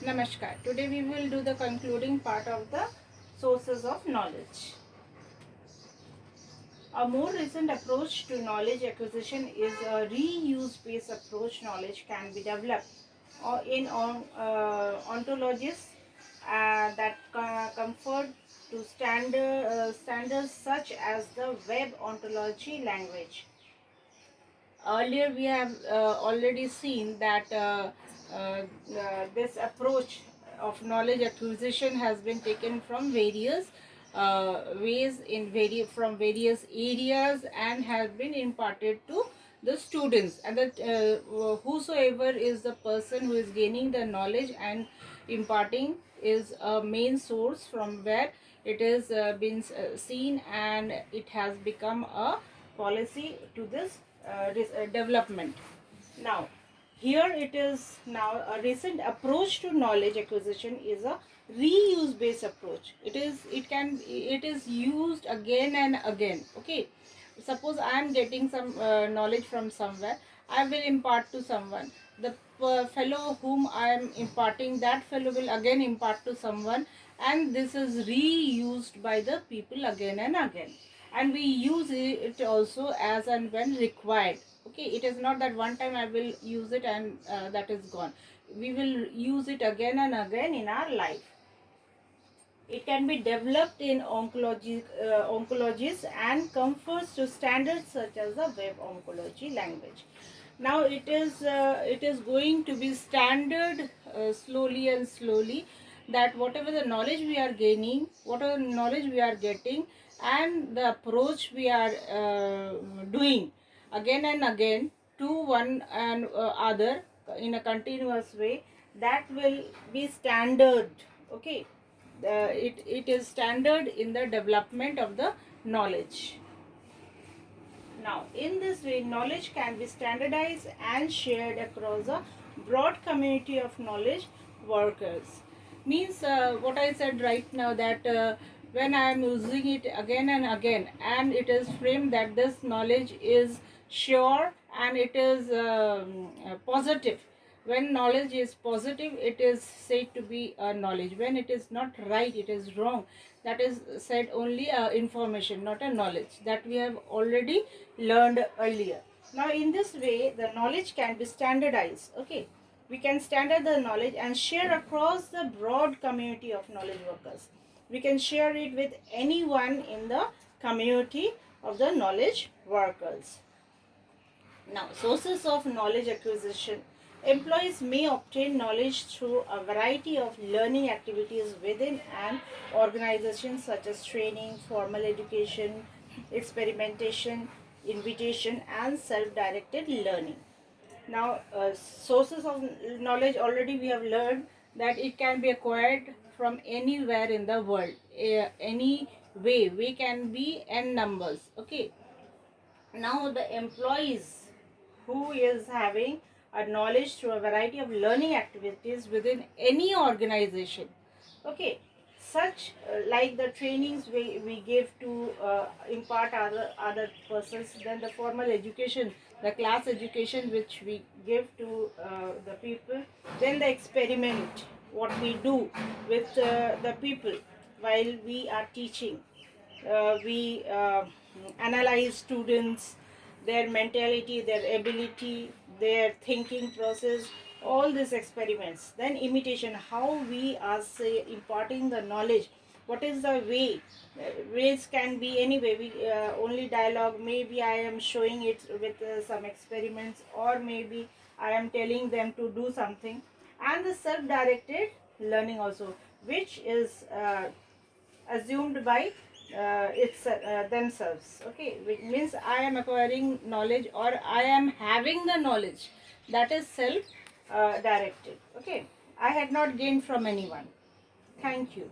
Namaskar. Today we will do the concluding part of the sources of knowledge. A more recent approach to knowledge acquisition is a reuse-based approach. Knowledge can be developed in ontologies that conform to standards such as the web ontology language. Earlier we have already seen that this approach of knowledge acquisition has been taken from various ways from various areas and has been imparted to the students, and that whosoever is the person who is gaining the knowledge and imparting is a main source from where it is been seen, and it has become a policy to this development. Now, here it is now a recent approach to knowledge acquisition is a reuse based approach. It is used again and again. Okay, suppose I am getting some knowledge from somewhere, I will impart to someone. The fellow whom I am imparting, that fellow will again impart to someone, and this is reused by the people again and again, and we use it also as and when required. Okay, it is not that one time I will use it and that is gone. We will use it again and again in our life. It can be developed in oncologies and confers to standards such as the web oncology language. Now it is going to be standard slowly and slowly, that whatever the knowledge we are gaining, whatever knowledge we are getting, and the approach we are doing again and again to one and other in a continuous way, that will be standard. Okay, it is standard in the development of the knowledge. Now, in this way, knowledge can be standardized and shared across a broad community of knowledge workers. Means what I said right now, that when I am using it again and again, and it is framed that this knowledge is sure and it is positive. When knowledge is positive, it is said to be a knowledge. When it is not right, it is wrong, that is said only information, not a knowledge, that we have already learned earlier. Now in this way, the knowledge can be standardized. Okay, we can standard the knowledge and share across the broad community of knowledge workers. We can share it with anyone in the community of the knowledge workers. Now, sources of knowledge acquisition. Employees may obtain knowledge through a variety of learning activities within an organization, such as training, formal education, experimentation, invitation, and self-directed learning. Now, sources of knowledge, already we have learned that it can be acquired from anywhere in the world. Any way can be n numbers. Okay. Now, the employees who is having a knowledge through a variety of learning activities within any organization. Okay, such like the trainings we give to impart other persons, then the formal education, the class education which we give to the people, then the experiment what we do with the people while we are teaching. We analyze students, their mentality, their ability, their thinking process, all these experiments. Then imitation, how we are imparting the knowledge. What is the way? Ways can be any way. We only dialogue. Maybe I am showing it with some experiments, or maybe I am telling them to do something. And the self-directed learning also, which is assumed by themselves. Okay, which means I am acquiring knowledge or I am having the knowledge, that is self directed. Okay, I had not gained from anyone. Thank you.